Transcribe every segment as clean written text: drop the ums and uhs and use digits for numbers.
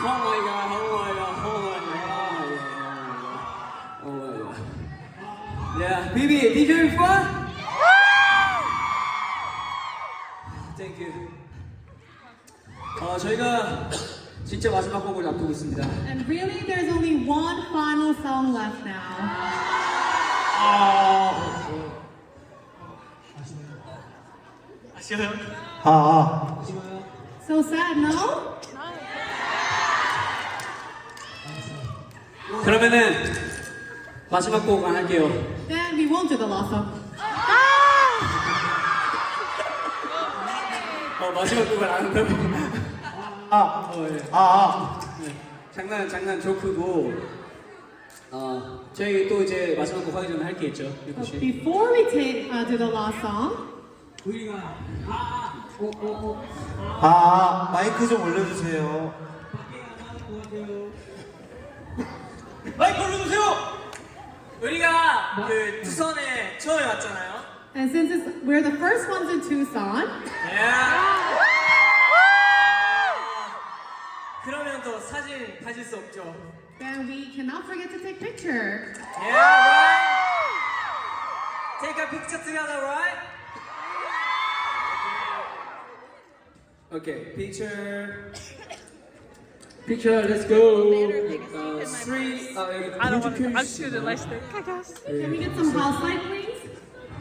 Oh my god, oh my god, oh my god, oh my god. Yeah, BB, did you have fun? Thank you. 저희가 진짜 마지막 곡을 앞두고 있습니다. And really, there's only one final song left now. 아쉬워요? 아쉬워요? So sad, no? 그러면은 마지막 곡 안 할게요. Then we won't do the last song. 마지막 곡을 안 한다고. 네. 장난 조크고. 저희 또 이제 마지막 곡 하기 전에 할 게 있죠. But before we do the last song, 마이크 좀 올려주세요. 마이크 올려주세요. 우리가 그 투선에 처음에 왔잖아요. and since we're the first ones in Tucson, 그러면 또 사진 가질 수 없죠. then we cannot forget to take picture. Yeah, right. Take a picture together, right? Okay, picture. Picture, let's go. Three. I don't want to. I'm just gonna let stick, I guess. Can we get some house light, please,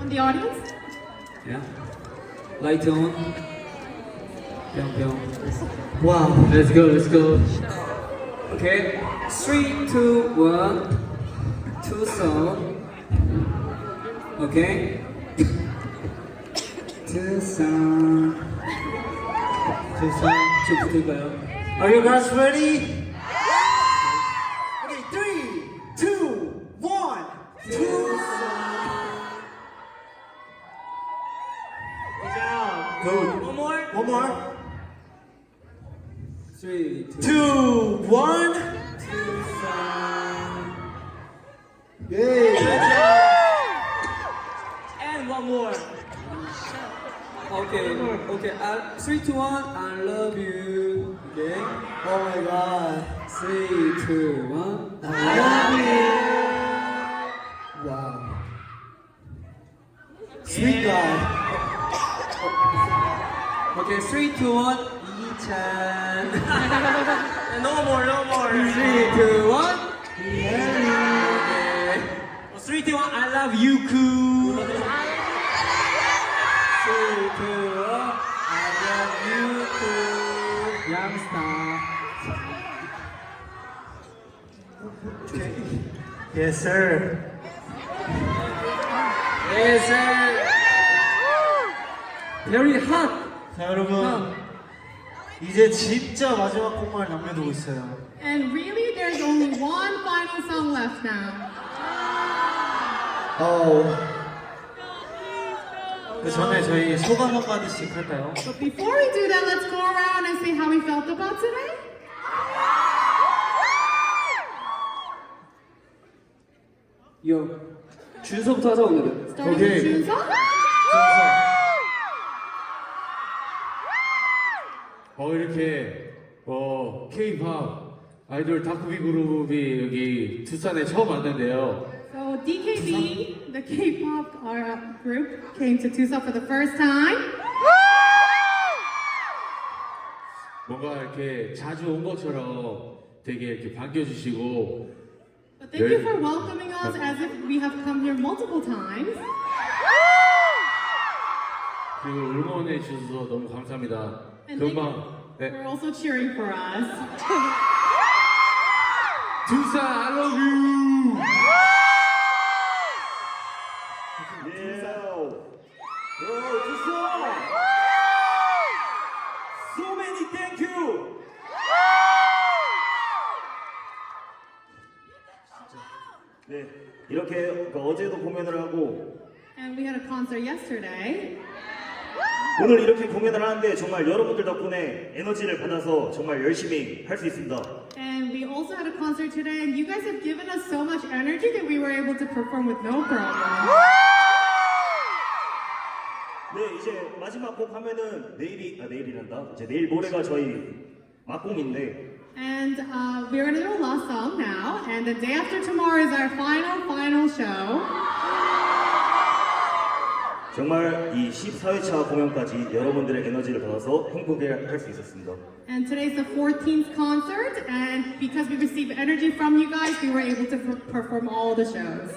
on the audience? Yeah. Light on. Pyong. 와. Let's go. Okay. 3, 2, 1. Tucson. Okay. Tucson. 좀 붙을까요? Are you guys ready? Okay, 3, 2, 1. Good. One more. One more. 3, 2, 1. Tucson. Yay. And one more. Okay. 3, 2, 1. I love you. Okay. Oh my god. 3, 2, 1. I love you. Wow. Sweet guy. Okay, 3, 2, 1. 이찬. No more. 3, 2, 1. Okay. 3, 2, 1. I love you, Ku. 3, 2, 1. I love you, Ku. Youngster. Yes, sir. Yes, sir. Very hot. 자, 여러분. 이제 진짜 마지막 곡만 남겨두고 있어요. And really, there's only one final song left now. 그 전에 저희 소감 한마디씩 할까요? But before we do that, let's go around and say how we felt about today. 요. 준서부터 하자 오늘은. Starting Okay. with Junseok. 이렇게 K-pop 아이돌 다크비 그룹이 여기 투싼에 처음 왔는데요. So DKB, the K-pop group, came to Tucson for the first time. 뭔가 이렇게 자주 온 것처럼 되게 이렇게 반겨주시고 But thank you for welcoming us as if we have come here multiple times. 그리고 응원해 주셔서 너무 감사합니다. 금방 We're also cheering for us. 투싼 I love you. So many thank you. 네, 이렇게 어제도 공연을 하고 And we had a concert yesterday. 오늘 이렇게 공연을 하는데 정말 여러분들 덕분에 에너지를 받아서 정말 열심히 할 수 있습니다. And we also had a concert today, and you guys have given us so much energy that we were able to perform with no problem. 네, 이제 마지막 곡 하면은 내일이란다. 이제 내일 모레가 저희 막공인데 And we're gonna do a last song now, and the day after tomorrow is our final show. 정말 이 14회차 공연까지 여러분들의 에너지를 받아서 행복해 할 수 있었습니다. And today's the 14th concert, and because we received energy from you guys, we were able to perform all the shows.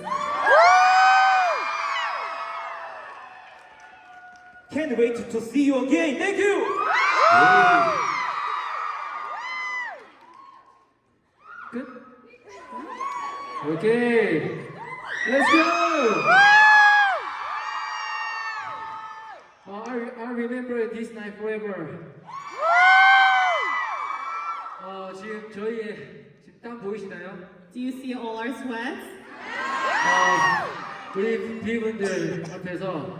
Can't wait to see you again. Thank you. Good. Okay. Let's go. I remember this night forever. 지금 저희의 지금 땀 보이시나요? Do you see all our sweats? 우리 비분들 앞에서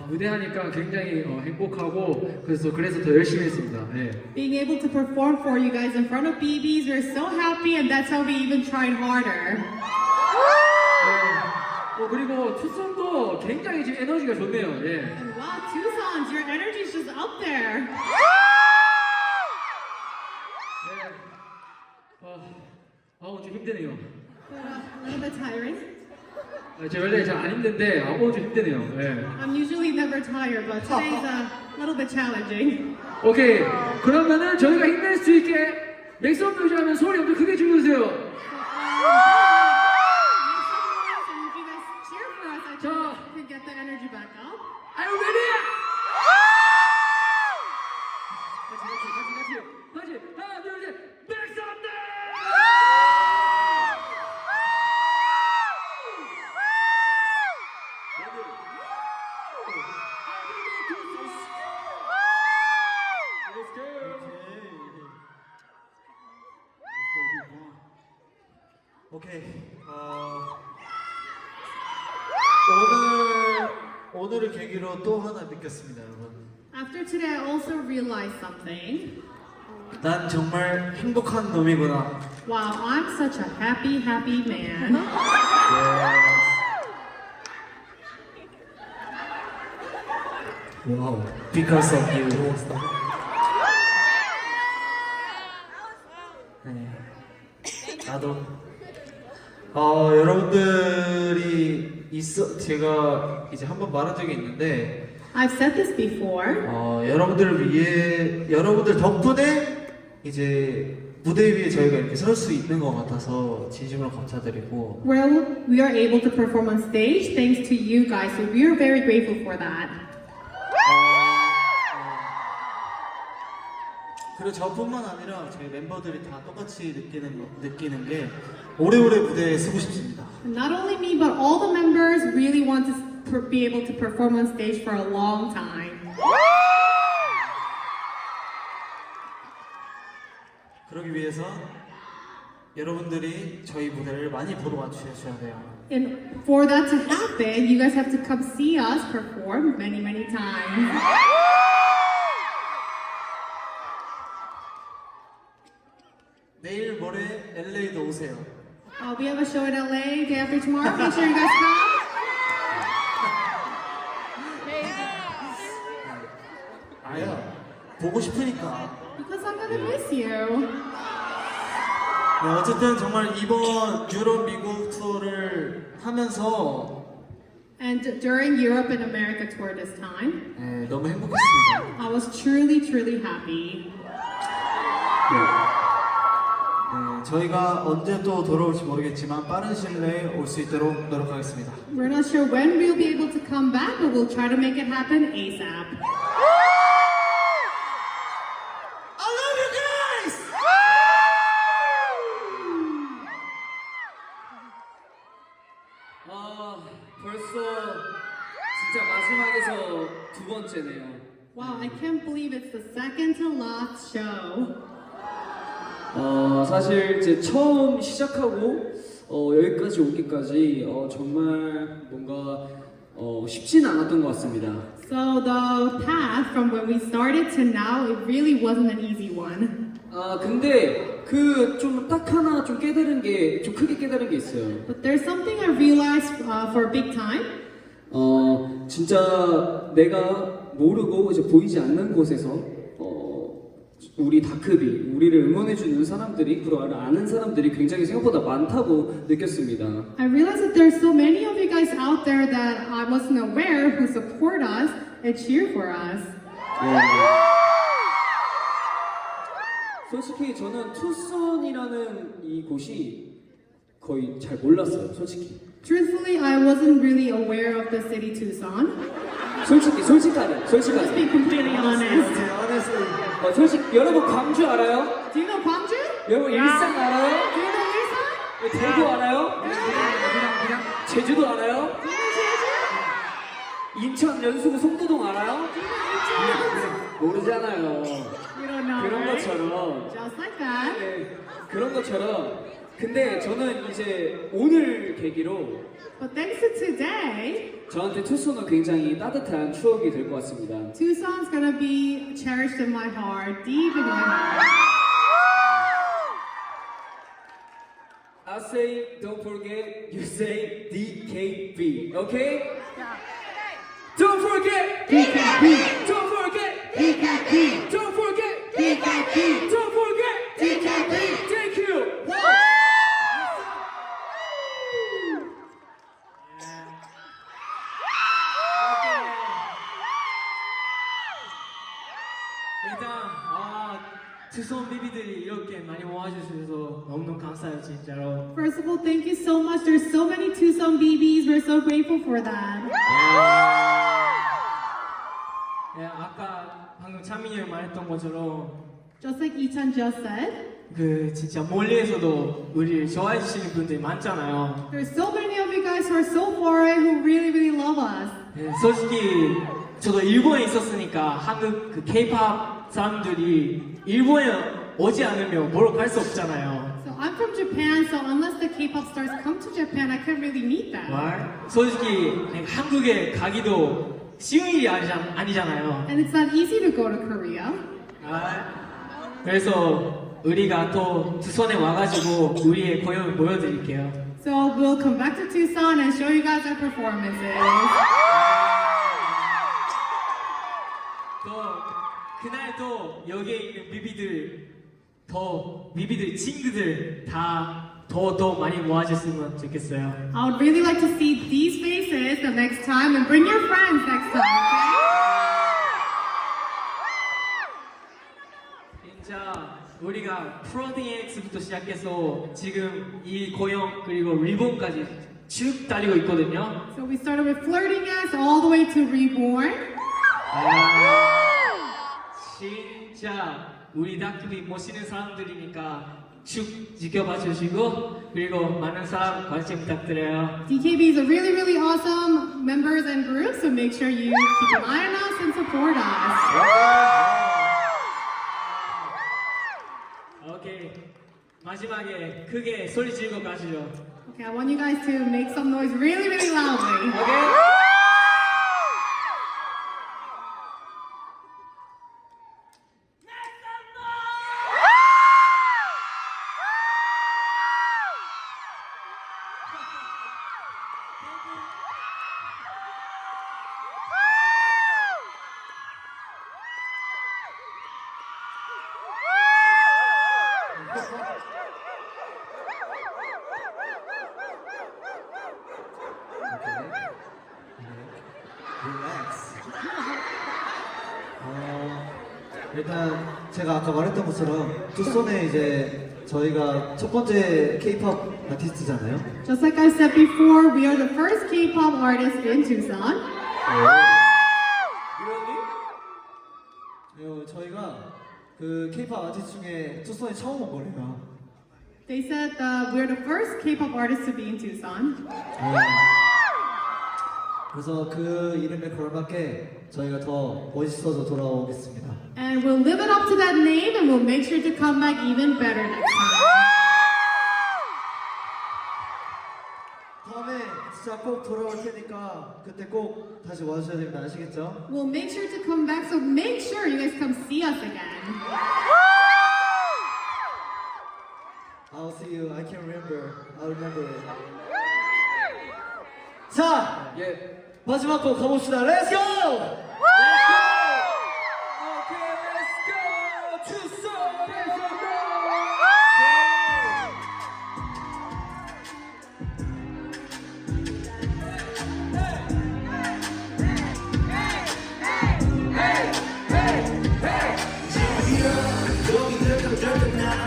무대하니까 굉장히 행복하고 그래서 더 열심히 했습니다. 네. Being able to perform for you guys in front of BBs, we're so happy, and that's how we even tried harder. 그리고 투썸도 굉장히 지금 에너지가 좋네요. 예. And wow, Tucson, your energy is just up there. 오늘 좀 힘드네요. A little bit tiring. 제가 원래 잘 안 힘든데 오늘 좀 힘드네요. 예. I'm usually never tired, but today's a little bit challenging. 오케이. 그러면은 저희가 힘낼 수 있게 맥스업 뮤즈하면 소리 엄청 크게 질러주세요. Make some noise, and if you guys cheer for us, I think we can get the energy back up. Are you ready? 같이. 하나, 둘, 셋. 맥스업 대! 오케이. 오늘을 계기로 또 하나 느꼈습니다, 여러분. After today, I also realized something. 난 정말 행복한 놈이구나. Wow, I'm such a happy man. Wow, because of you. 네. 나도. 여러분들이 제가 이제 한번 말한 적이 있는데, I've said this before. 여러분들을 위해, 여러분들 덕분에 이제 무대 위에 저희가 이렇게 설 수 있는 것 같아서 진심으로 감사드리고. Well, we are able to perform on stage thanks to you guys, so we are very grateful for that. 그리고 저뿐만 아니라 저희 멤버들이 다 똑같이 느끼는 게 오래오래 무대에 서고 싶습니다. And not only me, but all the members really want to be able to perform on stage for a long time. 그러기 위해서 여러분들이 저희 무대를 많이 보러 와주셔야 돼요. And for that to happen, you guys have to come see us perform many times. 내일 모레 LA도 오세요. We have a show in LA day after tomorrow. Make sure you guys come. 아야, 보고 싶으니까. Because I'm gonna miss you. 네, 어쨌든 정말 이번 유럽 미국 투어를 하면서 And during Europe and America tour this time, 네, 너무 행복했습니다. I was truly happy. 네, 저희가 언제 또 돌아올지 모르겠지만 빠른 시일 내에 올 수 있도록 노력하겠습니다. We're not sure when we'll be able to come back, but we'll try to make it happen ASAP. I love you guys! 벌써 진짜 마지막에서 두 번째네요. Wow, I can't believe it's the second to last show. 사실 이제 처음 시작하고 여기까지 오기까지 정말 뭔가 쉽지는 않았던 것 같습니다. So the path from when we started to now, it really wasn't an easy one. 근데 그 좀 딱 하나 좀 깨달은 게 좀 크게 깨달은 게 있어요. But there's something I realized for a big time. 진짜 내가 모르고 이제 보이지 않는 곳에서 우리 다크비, 우리를 응원해주는 사람들이, 그리고 아는 사람들이 굉장히 생각보다 많다고 느꼈습니다. I realized that there's so many of you guys out there that I wasn't aware who support us and cheer for us. 예. 솔직히 저는 투손이라는 이 곳이 거의 잘 몰랐어요, 솔직히. Truthfully, I wasn't really aware of the city Tucson. 솔직하게. Let's be completely honest. 솔직히 여러분 광주 알아요? Do you know Gwangju? 여러분 일산 알아요? Do you know Ilsan? 대구 알아요? 제주도 알아요? Do you know Jeju? 인천 연수구 송도동 알아요? 모르잖아요. You don't know, 그런 right? 것처럼. Just like that. 네, 그런 것처럼. 근데 저는 이제 오늘 계기로 But thanks to today, 저한테 투손은 굉장히 따뜻한 추억이 될 것 같습니다. Tucson's gonna be cherished in my heart, deep in my heart. I say don't forget, you say DKB, okay? Don't forget DKB. Don't forget DKB. Don't forget DKB. Don't forget DKB. Thank you. 일단 투손 비비들이 이렇게 많이 모아주셔서 너무너무 감사해요 진짜로. First of all, thank you so much. There's so many Tucson BBs. We're so grateful for that. 네, 아까 방금 찬민이 형이 말했던 것처럼 Just like Ichan just said, 그 진짜 멀리에서도 우리를 좋아해 주시는 분들이 많잖아요. there's so many of you guys who are so far away who really, really love us. 네, 솔직히 저도 일본에 있었으니까 한국 그 K-pop 사람들이 일본에 오지 않으면 보러 갈 수 없잖아요. So I'm from Japan, so unless the K-pop stars come to Japan, I can't really meet them. 솔직히 한국에 가기도 쉬운 일이 아니잖아요. And it's not easy to go to Korea. 그래서 우리가 또 투손에 와가지고 우리의 공연을 보여드릴게요. So we'll come back to Tucson and show you guys our performances. 또 그날도 여기에 있는 미비들 친구들 다 더 많이 모아줬으면 좋겠어요. I would really like to see these faces the next time and bring your friends next time. 진짜 우리가 프로딩엑스부터 시작해서 지금 이 고용 그리고 리본까지 쭉 달리고 있거든요. So we started with Flirting Us all the way to Reborn. 진짜 우리 다큐비 모시는 사람들이니까 쭉 지켜봐 주시고 그리고 많은 사랑 관심 부탁드려요. DKB is a really, really awesome members and group, so make sure you keep an eye on us and support us. 오케이 마지막에 크게 소리 지르고 가시죠. Okay, I want you guys to make some noise really, really loudly. 오케이. 일단 제가 아까 말했던 것처럼 투손에 이제 저희가 첫 번째 K-pop 아티스트잖아요. Just like I said before, we are the first K-pop artist in Tucson. 저희가 그 K-pop 아티스트 중에 투손에 처음 온 거래요. They said we're the first K-pop artist to be in Tucson. 그래서 그 이름에 걸맞게 저희가 더 멋있어져 돌아오겠습니다. And we'll live it up to that name and we'll make sure to come back even better next time. 다음에 진짜 꼭 돌아올 테니까 그때 꼭 다시 와주셔야 됩니다. 아시겠죠? We'll make sure to come back, so make sure you guys come see us again. I'll see you. I can remember. I'll remember it. 자, 마지막 곡 가봅시다. Let's go! Okay, let's go! 투손!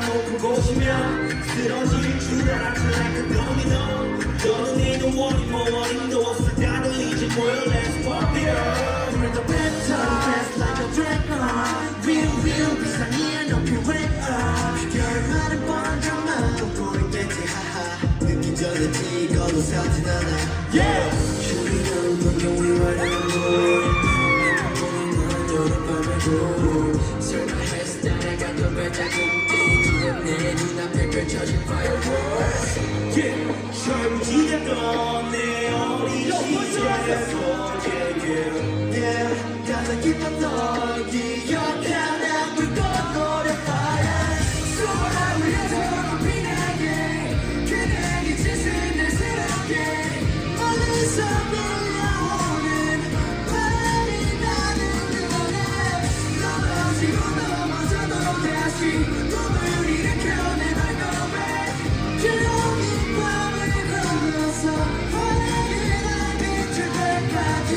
높은 곳이면 쓰러질 줄 알았지 like a domino 너는 내는 원인 뭐 원인도 없어 다들 이제 모여 let's pop it up We're the better fast like a dragon real 비상이야 높이 wake up 별말은 뻔한만 보이겠지 하하 늦기 전에 찍어도 살진 않아 Yeah 우리는 운동이 와라는 걸 설마 헬스 따라가도 발자국들이 내 눈앞에 펼쳐진 fireworks Yeah 철부지였던 내 어린 시절에서 Yeah 가장 기뻤던 기억하나 불꽃거려 fire 소원을 위해서 빛나게 그대의 짓을 내 새롭게 멀리서 밀려오는 바람이 나는 넘어지고 넘어져도 다시 꿈을 일으켜 내 발걸음에 조용히 밤을 걸어서 환하게 날 비출 때까지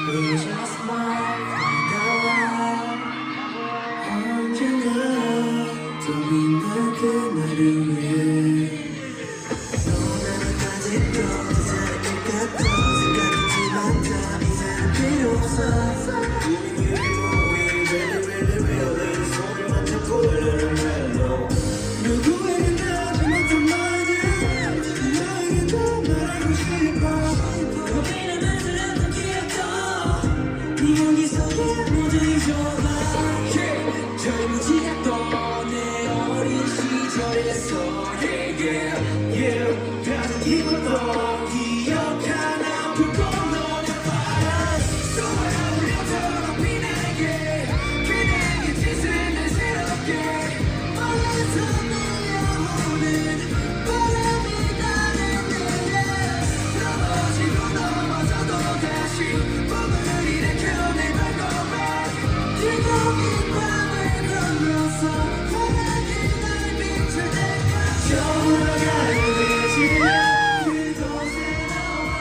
We just might find out 언젠가 또 빛날 그날을 위해 너는 아직도 더 잘할 것 같아 생각했지만 다 이제는 필요 없어 누구에게 나지 못한 말들 너에게 더 말하고 싶어 고민하면서 했던 기억도 네 용기 속에 모두 잊어봐 젊은지였던 내 어린 시절에서 가장 기뻤던 기억 하나 불꽃 너를 바라 소원을 울려도 빛나게 그대의 짓을 내 새롭게 멀리서 밀려오는 바람이 나는 내게 넘어지고 넘어져도 다시 꿈을 일으켜 내 발걸음에 즐거운 밤을 걸어서 환하게 날 비출 때까지 저물어 가는 대지야 그곳에 나와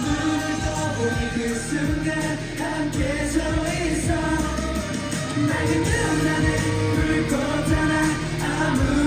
눈을 떠보니 그 순간 함께 서로 있어 맑은 밤하늘 불꽃 하나 아무